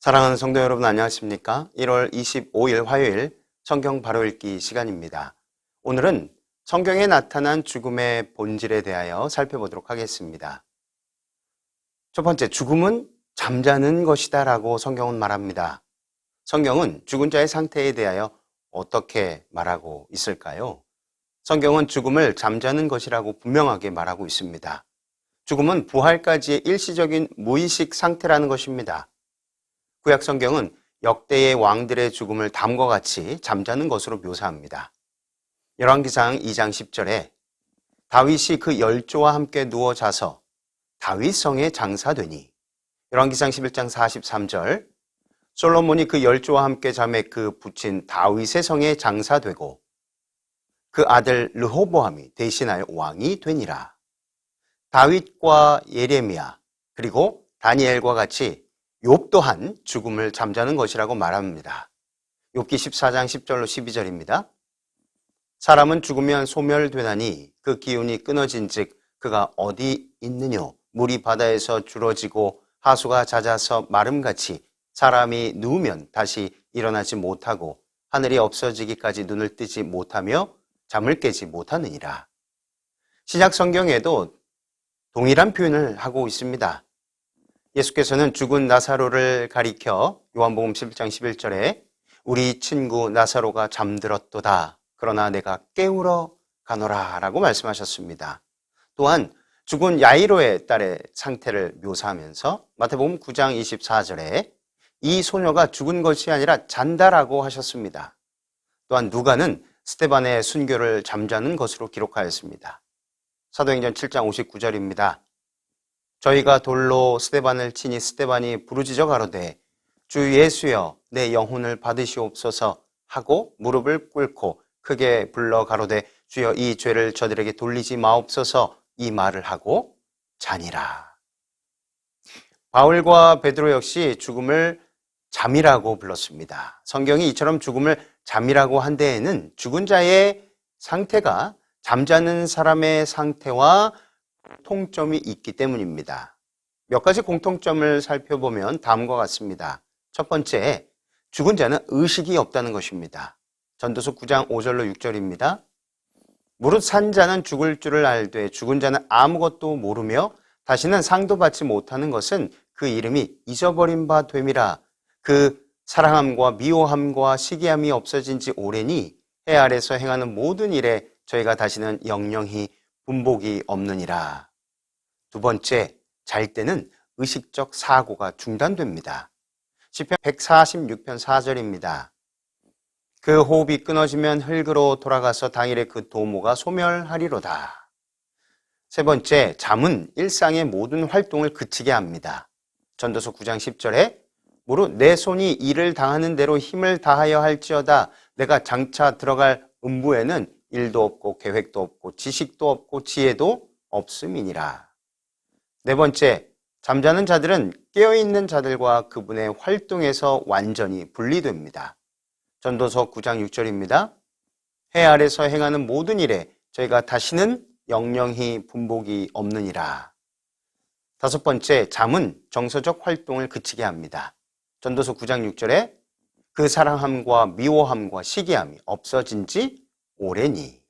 사랑하는 성도 여러분 안녕하십니까? 1월 25일 화요일 성경 바로 읽기 시간입니다. 오늘은 성경에 나타난 죽음의 본질에 대하여 살펴보도록 하겠습니다. 첫 번째, 죽음은 잠자는 것이다 라고 성경은 말합니다. 성경은 죽은 자의 상태에 대하여 어떻게 말하고 있을까요? 성경은 죽음을 잠자는 것이라고 분명하게 말하고 있습니다. 죽음은 부활까지의 일시적인 무의식 상태라는 것입니다. 구약 성경은 역대의 왕들의 죽음을 다음과 같이 잠자는 것으로 묘사합니다. 열왕기상 2장 10절에 다윗이 그 열조와 함께 누워 자서 다윗 성에 장사되니, 열왕기상 11장 43절 솔로몬이 그 열조와 함께 잠에 그 붙인 다윗의 성에 장사되고 그 아들 르호보암이 대신하여 왕이 되니라. 다윗과 예레미야 그리고 다니엘과 같이 욥 또한 죽음을 잠자는 것이라고 말합니다. 욥기 14장 10절로 12절입니다. 사람은 죽으면 소멸되나니 그 기운이 끊어진즉 그가 어디 있느뇨? 물이 바다에서 줄어지고 하수가 잦아서 마름같이 사람이 누우면 다시 일어나지 못하고 하늘이 없어지기까지 눈을 뜨지 못하며 잠을 깨지 못하느니라. 신약 성경에도 동일한 표현을 하고 있습니다. 예수께서는 죽은 나사로를 가리켜 요한복음 11장 11절에 우리 친구 나사로가 잠들었도다. 그러나 내가 깨우러 가노라 라고 말씀하셨습니다. 또한 죽은 야이로의 딸의 상태를 묘사하면서 마태복음 9장 24절에 이 소녀가 죽은 것이 아니라 잔다라고 하셨습니다. 또한 누가는 스데반의 순교를 잠자는 것으로 기록하였습니다. 사도행전 7장 59절입니다. 저희가 돌로 스데반을 치니 스데반이 부르짖어 가로되 주 예수여 내 영혼을 받으시옵소서 하고 무릎을 꿇고 크게 불러 가로되 주여 이 죄를 저들에게 돌리지 마옵소서 이 말을 하고 자니라. 바울과 베드로 역시 죽음을 잠이라고 불렀습니다. 성경이 이처럼 죽음을 잠이라고 한 데에는 죽은 자의 상태가 잠자는 사람의 상태와 공통점이 있기 때문입니다. 몇 가지 공통점을 살펴보면 다음과 같습니다. 첫 번째, 죽은 자는 의식이 없다는 것입니다. 전도서 9장 5절로 6절입니다. 무릇 산 자는 죽을 줄을 알되 죽은 자는 아무것도 모르며 다시는 상도 받지 못하는 것은 그 이름이 잊어버린 바 됨이라. 그 사랑함과 미워함과 시기함이 없어진 지 오래니 해 아래서 행하는 모든 일에 저희가 다시는 영영히 분복이 없느니라. 두 번째, 잘 때는 의식적 사고가 중단됩니다. 시편 146편 4절입니다. 그 호흡이 끊어지면 흙으로 돌아가서 당일에 그 도모가 소멸하리로다. 세 번째, 잠은 일상의 모든 활동을 그치게 합니다. 전도서 9장 10절에 무릇 내 손이 일을 당하는 대로 힘을 다하여 할지어다 내가 장차 들어갈 음부에는 일도 없고 계획도 없고 지식도 없고 지혜도 없음이니라. 네 번째, 잠자는 자들은 깨어있는 자들과 그분의 활동에서 완전히 분리됩니다. 전도서 9장 6절입니다. 해 아래서 행하는 모든 일에 저희가 다시는 영영히 분복이 없느니라. 다섯 번째, 잠은 정서적 활동을 그치게 합니다. 전도서 9장 6절에 그 사랑함과 미워함과 시기함이 없어진 지 오래니.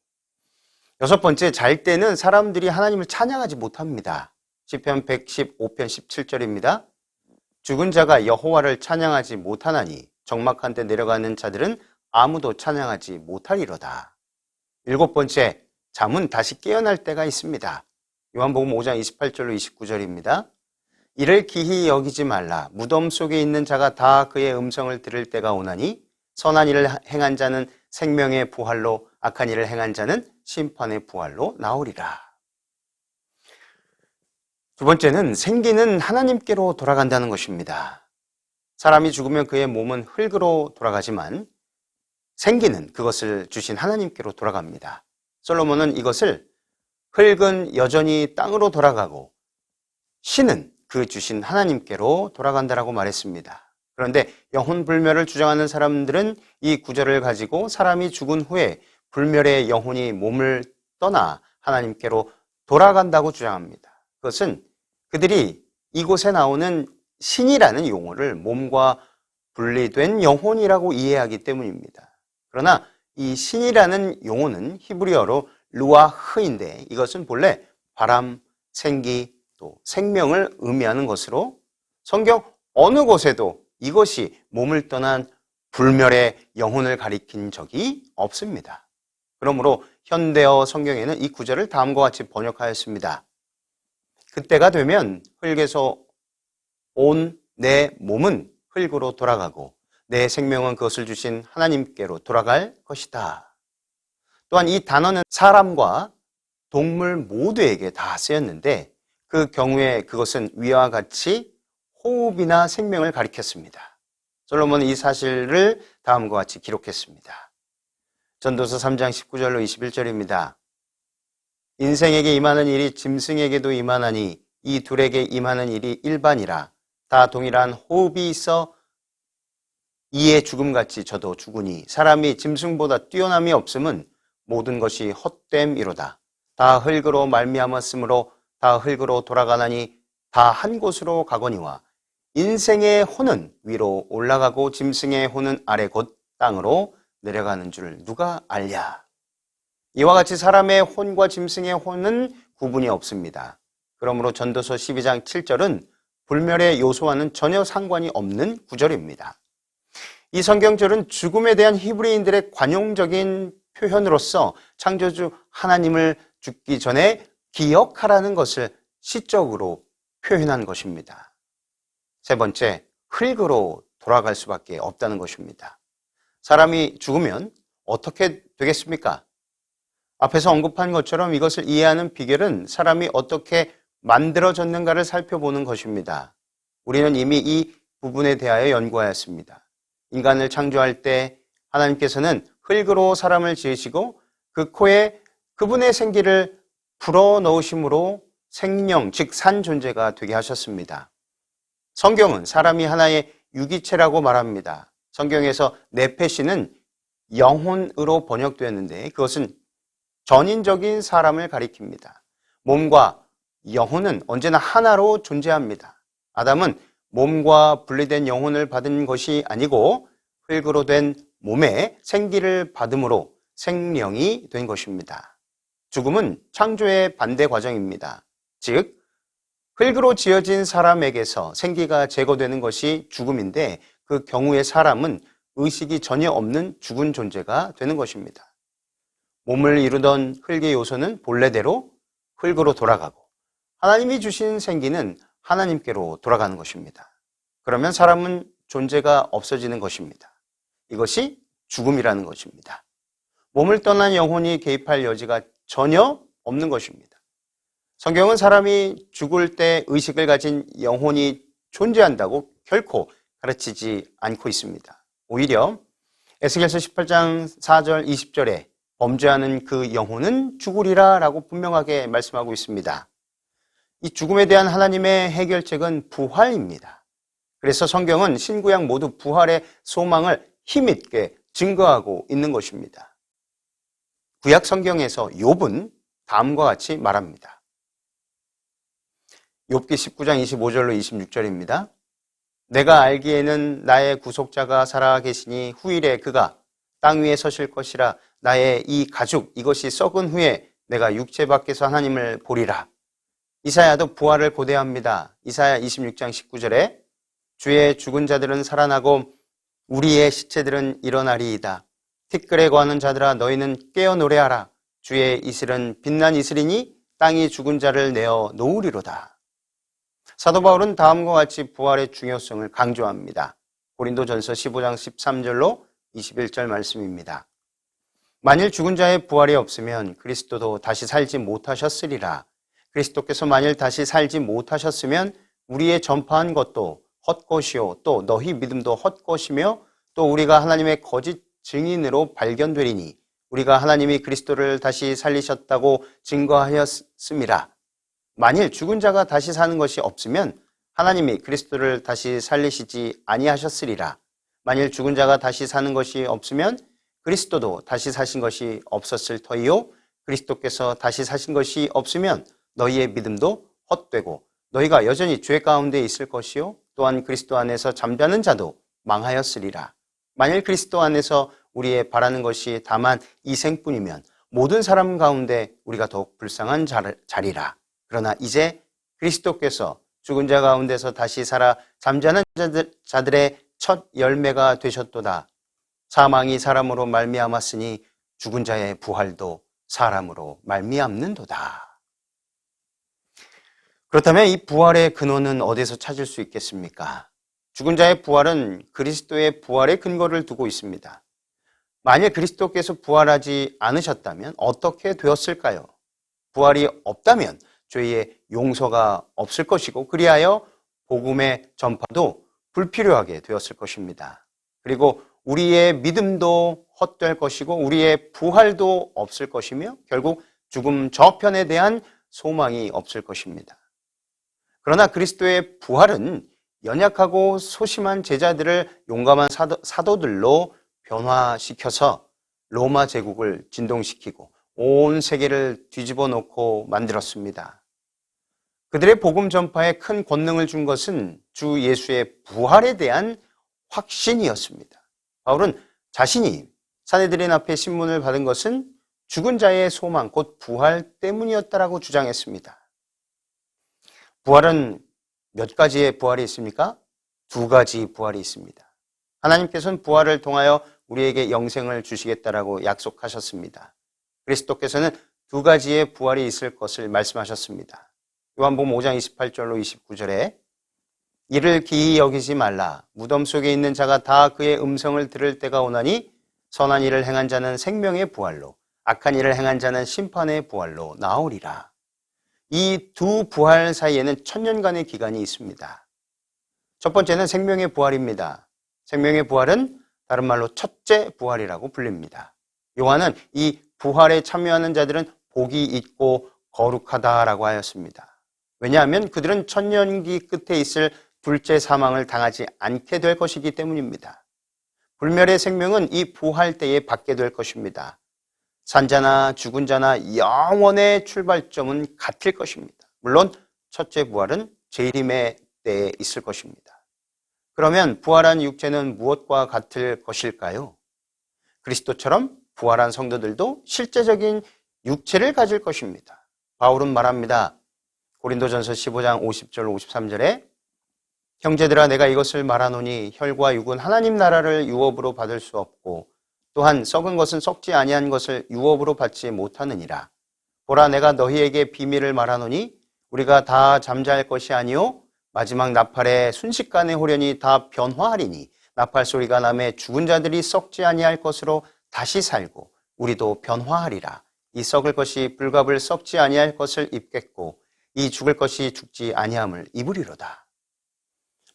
여섯 번째, 잘 때는 사람들이 하나님을 찬양하지 못합니다. 시편 115편 17절입니다. 죽은 자가 여호와를 찬양하지 못하나니 적막한 데 내려가는 자들은 아무도 찬양하지 못하리로다. 일곱 번째, 잠은 다시 깨어날 때가 있습니다. 요한복음 5장 28절로 29절입니다. 이를 기히 여기지 말라. 무덤 속에 있는 자가 다 그의 음성을 들을 때가 오나니 선한 일을 행한 자는 생명의 부활로 악한 일을 행한 자는 심판의 부활로 나오리라. 두 번째는 생기는 하나님께로 돌아간다는 것입니다. 사람이 죽으면 그의 몸은 흙으로 돌아가지만 생기는 그것을 주신 하나님께로 돌아갑니다. 솔로몬은 이것을 흙은 여전히 땅으로 돌아가고 신은 그 주신 하나님께로 돌아간다라고 말했습니다. 그런데 영혼 불멸을 주장하는 사람들은 이 구절을 가지고 사람이 죽은 후에 불멸의 영혼이 몸을 떠나 하나님께로 돌아간다고 주장합니다. 그것은 그들이 이곳에 나오는 신이라는 용어를 몸과 분리된 영혼이라고 이해하기 때문입니다. 그러나 이 신이라는 용어는 히브리어로 루아흐인데 이것은 본래 바람, 생기, 또 생명을 의미하는 것으로 성경 어느 곳에도 이것이 몸을 떠난 불멸의 영혼을 가리킨 적이 없습니다. 그러므로 현대어 성경에는 이 구절을 다음과 같이 번역하였습니다. 그때가 되면 흙에서 온 내 몸은 흙으로 돌아가고 내 생명은 그것을 주신 하나님께로 돌아갈 것이다. 또한 이 단어는 사람과 동물 모두에게 다 쓰였는데 그 경우에 그것은 위와 같이 호흡이나 생명을 가리켰습니다. 솔로몬은 이 사실을 다음과 같이 기록했습니다. 전도서 3장 19절로 21절입니다. 인생에게 임하는 일이 짐승에게도 임하나니 이 둘에게 임하는 일이 일반이라. 다 동일한 호흡이 있어 이에 죽음같이 저도 죽으니 사람이 짐승보다 뛰어남이 없음은 모든 것이 헛됨이로다. 다 흙으로 말미암았으므로 다 흙으로 돌아가나니 다 한 곳으로 가거니와 인생의 혼은 위로 올라가고 짐승의 혼은 아래 곧 땅으로 내려가는 줄 누가 알랴. 이와 같이 사람의 혼과 짐승의 혼은 구분이 없습니다. 그러므로 전도서 12장 7절은 불멸의 요소와는 전혀 상관이 없는 구절입니다. 이 성경절은 죽음에 대한 히브리인들의 관용적인 표현으로서 창조주 하나님을 죽기 전에 기억하라는 것을 시적으로 표현한 것입니다. 세 번째, 흙으로 돌아갈 수밖에 없다는 것입니다. 사람이 죽으면 어떻게 되겠습니까? 앞에서 언급한 것처럼 이것을 이해하는 비결은 사람이 어떻게 만들어졌는가를 살펴보는 것입니다. 우리는 이미 이 부분에 대하여 연구하였습니다. 인간을 창조할 때 하나님께서는 흙으로 사람을 지으시고 그 코에 그분의 생기를 불어넣으심으로 생명, 즉 산 존재가 되게 하셨습니다. 성경은 사람이 하나의 유기체라고 말합니다. 성경에서 네페시는 영혼으로 번역되었는데 그것은 전인적인 사람을 가리킵니다. 몸과 영혼은 언제나 하나로 존재합니다. 아담은 몸과 분리된 영혼을 받은 것이 아니고 흙으로 된 몸에 생기를 받음으로 생명이 된 것입니다. 죽음은 창조의 반대 과정입니다. 즉, 흙으로 지어진 사람에게서 생기가 제거되는 것이 죽음인데 그 경우에 사람은 의식이 전혀 없는 죽은 존재가 되는 것입니다. 몸을 이루던 흙의 요소는 본래대로 흙으로 돌아가고 하나님이 주신 생기는 하나님께로 돌아가는 것입니다. 그러면 사람은 존재가 없어지는 것입니다. 이것이 죽음이라는 것입니다. 몸을 떠난 영혼이 개입할 여지가 전혀 없는 것입니다. 성경은 사람이 죽을 때 의식을 가진 영혼이 존재한다고 결코 가르치지 않고 있습니다. 오히려 에스겔서 18장 4절 20절에 범죄하는 그 영혼은 죽으리라 라고 분명하게 말씀하고 있습니다. 이 죽음에 대한 하나님의 해결책은 부활입니다. 그래서 성경은 신구약 모두 부활의 소망을 힘있게 증거하고 있는 것입니다. 구약 성경에서 욥은 다음과 같이 말합니다. 욥기 19장 25절로 26절입니다. 내가 알기에는 나의 구속자가 살아 계시니 후일에 그가 땅 위에 서실 것이라. 나의 이 가죽 이것이 썩은 후에 내가 육체 밖에서 하나님을 보리라. 이사야도 부활을 고대합니다. 이사야 26장 19절에 주의 죽은 자들은 살아나고 우리의 시체들은 일어나리이다. 티끌에 거하는 자들아 너희는 깨어 노래하라. 주의 이슬은 빛난 이슬이니 땅이 죽은 자를 내어 놓으리로다. 사도 바울은 다음과 같이 부활의 중요성을 강조합니다. 고린도전서 15장 13절로 21절 말씀입니다. 만일 죽은 자의 부활이 없으면 그리스도도 다시 살지 못하셨으리라. 그리스도께서 만일 다시 살지 못하셨으면 우리의 전파한 것도 헛것이요 또 너희 믿음도 헛것이며 또 우리가 하나님의 거짓 증인으로 발견되리니 우리가 하나님이 그리스도를 다시 살리셨다고 증거하였음이라. 만일 죽은 자가 다시 사는 것이 없으면 하나님이 그리스도를 다시 살리시지 아니하셨으리라. 만일 죽은 자가 다시 사는 것이 없으면 그리스도도 다시 사신 것이 없었을 터이요 그리스도께서 다시 사신 것이 없으면 너희의 믿음도 헛되고 너희가 여전히 죄 가운데 있을 것이요 또한 그리스도 안에서 잠자는 자도 망하였으리라. 만일 그리스도 안에서 우리의 바라는 것이 다만 이 생뿐이면 모든 사람 가운데 우리가 더욱 불쌍한 자리라. 그러나 이제 그리스도께서 죽은 자 가운데서 다시 살아 잠자는 자들의 첫 열매가 되셨도다. 사망이 사람으로 말미암았으니 죽은 자의 부활도 사람으로 말미암는도다. 그렇다면 이 부활의 근원은 어디서 찾을 수 있겠습니까? 죽은 자의 부활은 그리스도의 부활의 근거를 두고 있습니다. 만일 그리스도께서 부활하지 않으셨다면 어떻게 되었을까요? 부활이 없다면 죄의 용서가 없을 것이고 그리하여 복음의 전파도 불필요하게 되었을 것입니다. 그리고 우리의 믿음도 헛될 것이고 우리의 부활도 없을 것이며 결국 죽음 저편에 대한 소망이 없을 것입니다. 그러나 그리스도의 부활은 연약하고 소심한 제자들을 용감한 사도들로 변화시켜서 로마 제국을 진동시키고 온 세계를 뒤집어 놓고 만들었습니다. 그들의 복음 전파에 큰 권능을 준 것은 주 예수의 부활에 대한 확신이었습니다. 바울은 자신이 사내들인 앞에 신문을 받은 것은 죽은 자의 소망, 곧 부활 때문이었다라고 주장했습니다. 부활은 몇 가지의 부활이 있습니까? 두 가지 부활이 있습니다. 하나님께서는 부활을 통하여 우리에게 영생을 주시겠다라고 약속하셨습니다. 그리스도께서는 두 가지의 부활이 있을 것을 말씀하셨습니다. 요한복음 5장 28절로 29절에 이를 기이 여기지 말라. 무덤 속에 있는 자가 다 그의 음성을 들을 때가 오나니 선한 일을 행한 자는 생명의 부활로 악한 일을 행한 자는 심판의 부활로 나오리라. 이 두 부활 사이에는 천년간의 기간이 있습니다. 첫 번째는 생명의 부활입니다. 생명의 부활은 다른 말로 첫째 부활이라고 불립니다. 요한은 이 부활에 참여하는 자들은 복이 있고 거룩하다라고 하였습니다. 왜냐하면 그들은 천년기 끝에 있을 둘째 사망을 당하지 않게 될 것이기 때문입니다. 불멸의 생명은 이 부활 때에 받게 될 것입니다. 산자나 죽은 자나 영원의 출발점은 같을 것입니다. 물론 첫째 부활은 재림의 때에 있을 것입니다. 그러면 부활한 육체는 무엇과 같을 것일까요? 그리스도처럼 부활한 성도들도 실제적인 육체를 가질 것입니다. 바울은 말합니다. 고린도전서 15장 50절 53절에 형제들아 내가 이것을 말하노니 혈과 육은 하나님 나라를 유업으로 받을 수 없고 또한 썩은 것은 썩지 아니한 것을 유업으로 받지 못하느니라. 보라 내가 너희에게 비밀을 말하노니 우리가 다 잠잘 것이 아니요 마지막 나팔에 순식간에 호련히 다 변화하리니 나팔 소리가 나매 죽은 자들이 썩지 아니할 것으로 다시 살고 우리도 변화하리라. 이 썩을 것이 불갑을 썩지 아니할 것을 입겠고 이 죽을 것이 죽지 아니함을 입으리로다.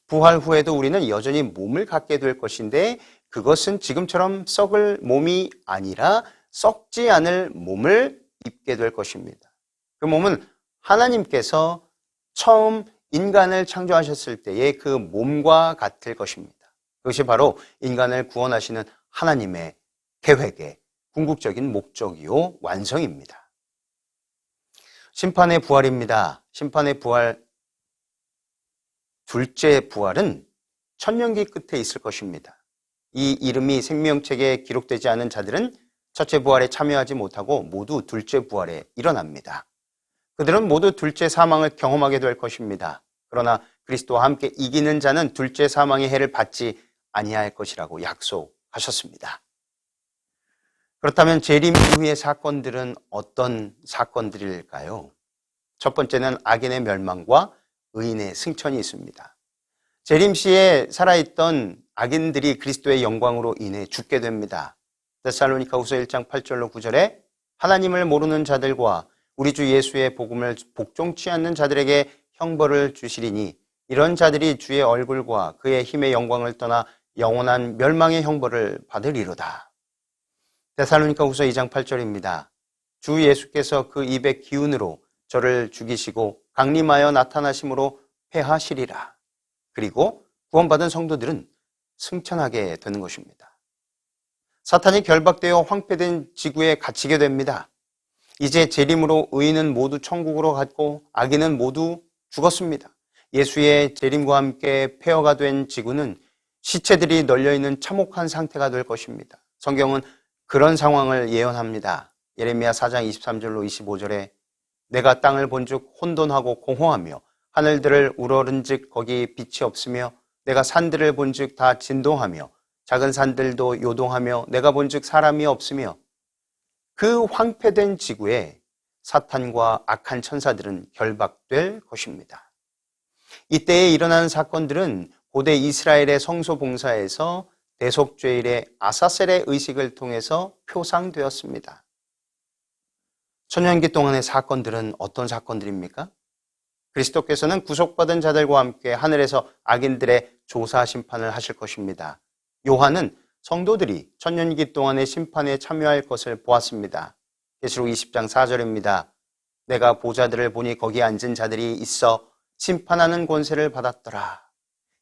부활 후에도 우리는 여전히 몸을 갖게 될 것인데 그것은 지금처럼 썩을 몸이 아니라 썩지 않을 몸을 입게 될 것입니다. 그 몸은 하나님께서 처음 인간을 창조하셨을 때의 그 몸과 같을 것입니다. 그것이 바로 인간을 구원하시는 하나님의 계획의 궁극적인 목적이요 완성입니다. 심판의 부활입니다. 심판의 부활, 둘째 부활은 천년기 끝에 있을 것입니다. 이 이름이 생명책에 기록되지 않은 자들은 첫째 부활에 참여하지 못하고 모두 둘째 부활에 일어납니다. 그들은 모두 둘째 사망을 경험하게 될 것입니다. 그러나 그리스도와 함께 이기는 자는 둘째 사망의 해를 받지 아니할 것이라고 약속하셨습니다. 그렇다면 재림 이후의 사건들은 어떤 사건들일까요? 첫 번째는 악인의 멸망과 의인의 승천이 있습니다. 재림 시에 살아있던 악인들이 그리스도의 영광으로 인해 죽게 됩니다. 데살로니가후서 1장 8절로 9절에 하나님을 모르는 자들과 우리 주 예수의 복음을 복종치 않는 자들에게 형벌을 주시리니 이런 자들이 주의 얼굴과 그의 힘의 영광을 떠나 영원한 멸망의 형벌을 받으리로다. 데살로니가후서 2장 8절입니다. 주 예수께서 그 입의 기운으로 저를 죽이시고 강림하여 나타나심으로 패하시리라. 그리고 구원받은 성도들은 승천하게 되는 것입니다. 사탄이 결박되어 황폐된 지구에 갇히게 됩니다. 이제 재림으로 의인은 모두 천국으로 갔고 악인은 모두 죽었습니다. 예수의 재림과 함께 폐허가 된 지구는 시체들이 널려있는 참혹한 상태가 될 것입니다. 성경은 그런 상황을 예언합니다. 예레미야 4장 23절로 25절에 내가 땅을 본즉 혼돈하고 공허하며 하늘들을 우러른즉 거기 빛이 없으며 내가 산들을 본즉 다 진동하며 작은 산들도 요동하며 내가 본즉 사람이 없으며 그 황폐된 지구에 사탄과 악한 천사들은 결박될 것입니다. 이때에 일어나는 사건들은 고대 이스라엘의 성소 봉사에서 대속죄일의 아사셀의 의식을 통해서 표상되었습니다. 천년기 동안의 사건들은 어떤 사건들입니까? 그리스도께서는 구속받은 자들과 함께 하늘에서 악인들의 조사 심판을 하실 것입니다. 요한은 성도들이 천년기 동안의 심판에 참여할 것을 보았습니다. 계시록 20장 4절입니다. 내가 보좌들을 보니 거기 앉은 자들이 있어 심판하는 권세를 받았더라.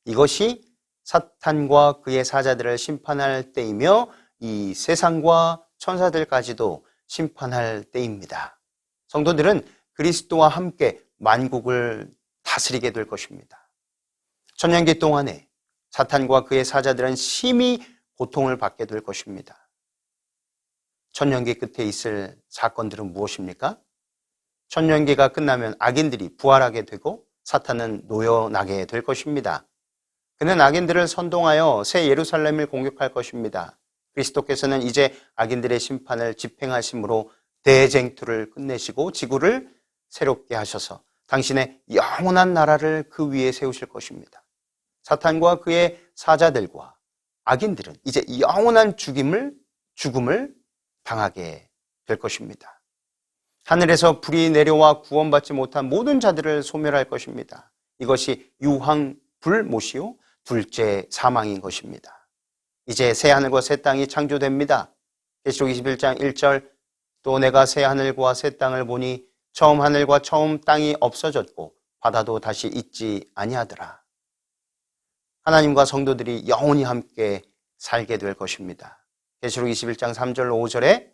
이것이 사탄과 그의 사자들을 심판할 때이며 이 세상과 천사들까지도 심판할 때입니다. 성도들은 그리스도와 함께 만국을 다스리게 될 것입니다. 천년기 동안에 사탄과 그의 사자들은 심히 고통을 받게 될 것입니다. 천년기 끝에 있을 사건들은 무엇입니까? 천년기가 끝나면 악인들이 부활하게 되고 사탄은 놓여나게 될 것입니다. 그는 악인들을 선동하여 새 예루살렘을 공격할 것입니다. 그리스도께서는 이제 악인들의 심판을 집행하심으로 대쟁투를 끝내시고 지구를 새롭게 하셔서 당신의 영원한 나라를 그 위에 세우실 것입니다. 사탄과 그의 사자들과 악인들은 이제 영원한 죽음을 당하게 될 것입니다. 하늘에서 불이 내려와 구원받지 못한 모든 자들을 소멸할 것입니다. 이것이 유황불못이요 둘째 사망인 것입니다. 이제 새 하늘과 새 땅이 창조됩니다. 계시록 21장 1절 또 내가 새 하늘과 새 땅을 보니 처음 하늘과 처음 땅이 없어졌고 바다도 다시 있지 아니하더라. 하나님과 성도들이 영원히 함께 살게 될 것입니다. 계시록 21장 3절 5절에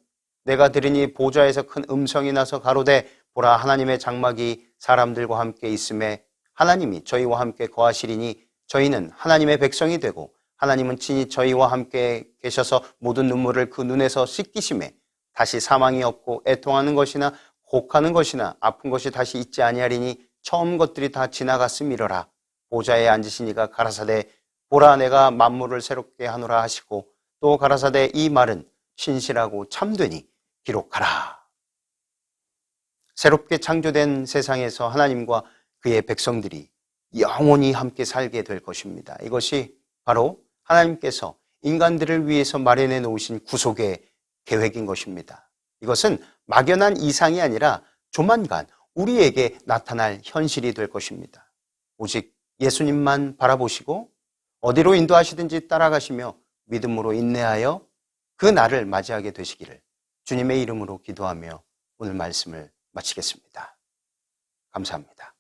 내가 들으니 보좌에서 큰 음성이 나서 가로되 보라 하나님의 장막이 사람들과 함께 있음에 하나님이 저희와 함께 거하시리니 저희는 하나님의 백성이 되고 하나님은 친히 저희와 함께 계셔서 모든 눈물을 그 눈에서 씻기심에 다시 사망이 없고 애통하는 것이나 곡하는 것이나 아픈 것이 다시 있지 아니하리니 처음 것들이 다 지나갔음이러라. 보좌에 앉으신 이가 가라사대 보라 내가 만물을 새롭게 하노라 하시고 또 가라사대 이 말은 신실하고 참되니 기록하라. 새롭게 창조된 세상에서 하나님과 그의 백성들이 영원히 함께 살게 될 것입니다. 이것이 바로 하나님께서 인간들을 위해서 마련해 놓으신 구속의 계획인 것입니다. 이것은 막연한 이상이 아니라 조만간 우리에게 나타날 현실이 될 것입니다. 오직 예수님만 바라보시고 어디로 인도하시든지 따라가시며 믿음으로 인내하여 그 날을 맞이하게 되시기를 주님의 이름으로 기도하며 오늘 말씀을 마치겠습니다. 감사합니다.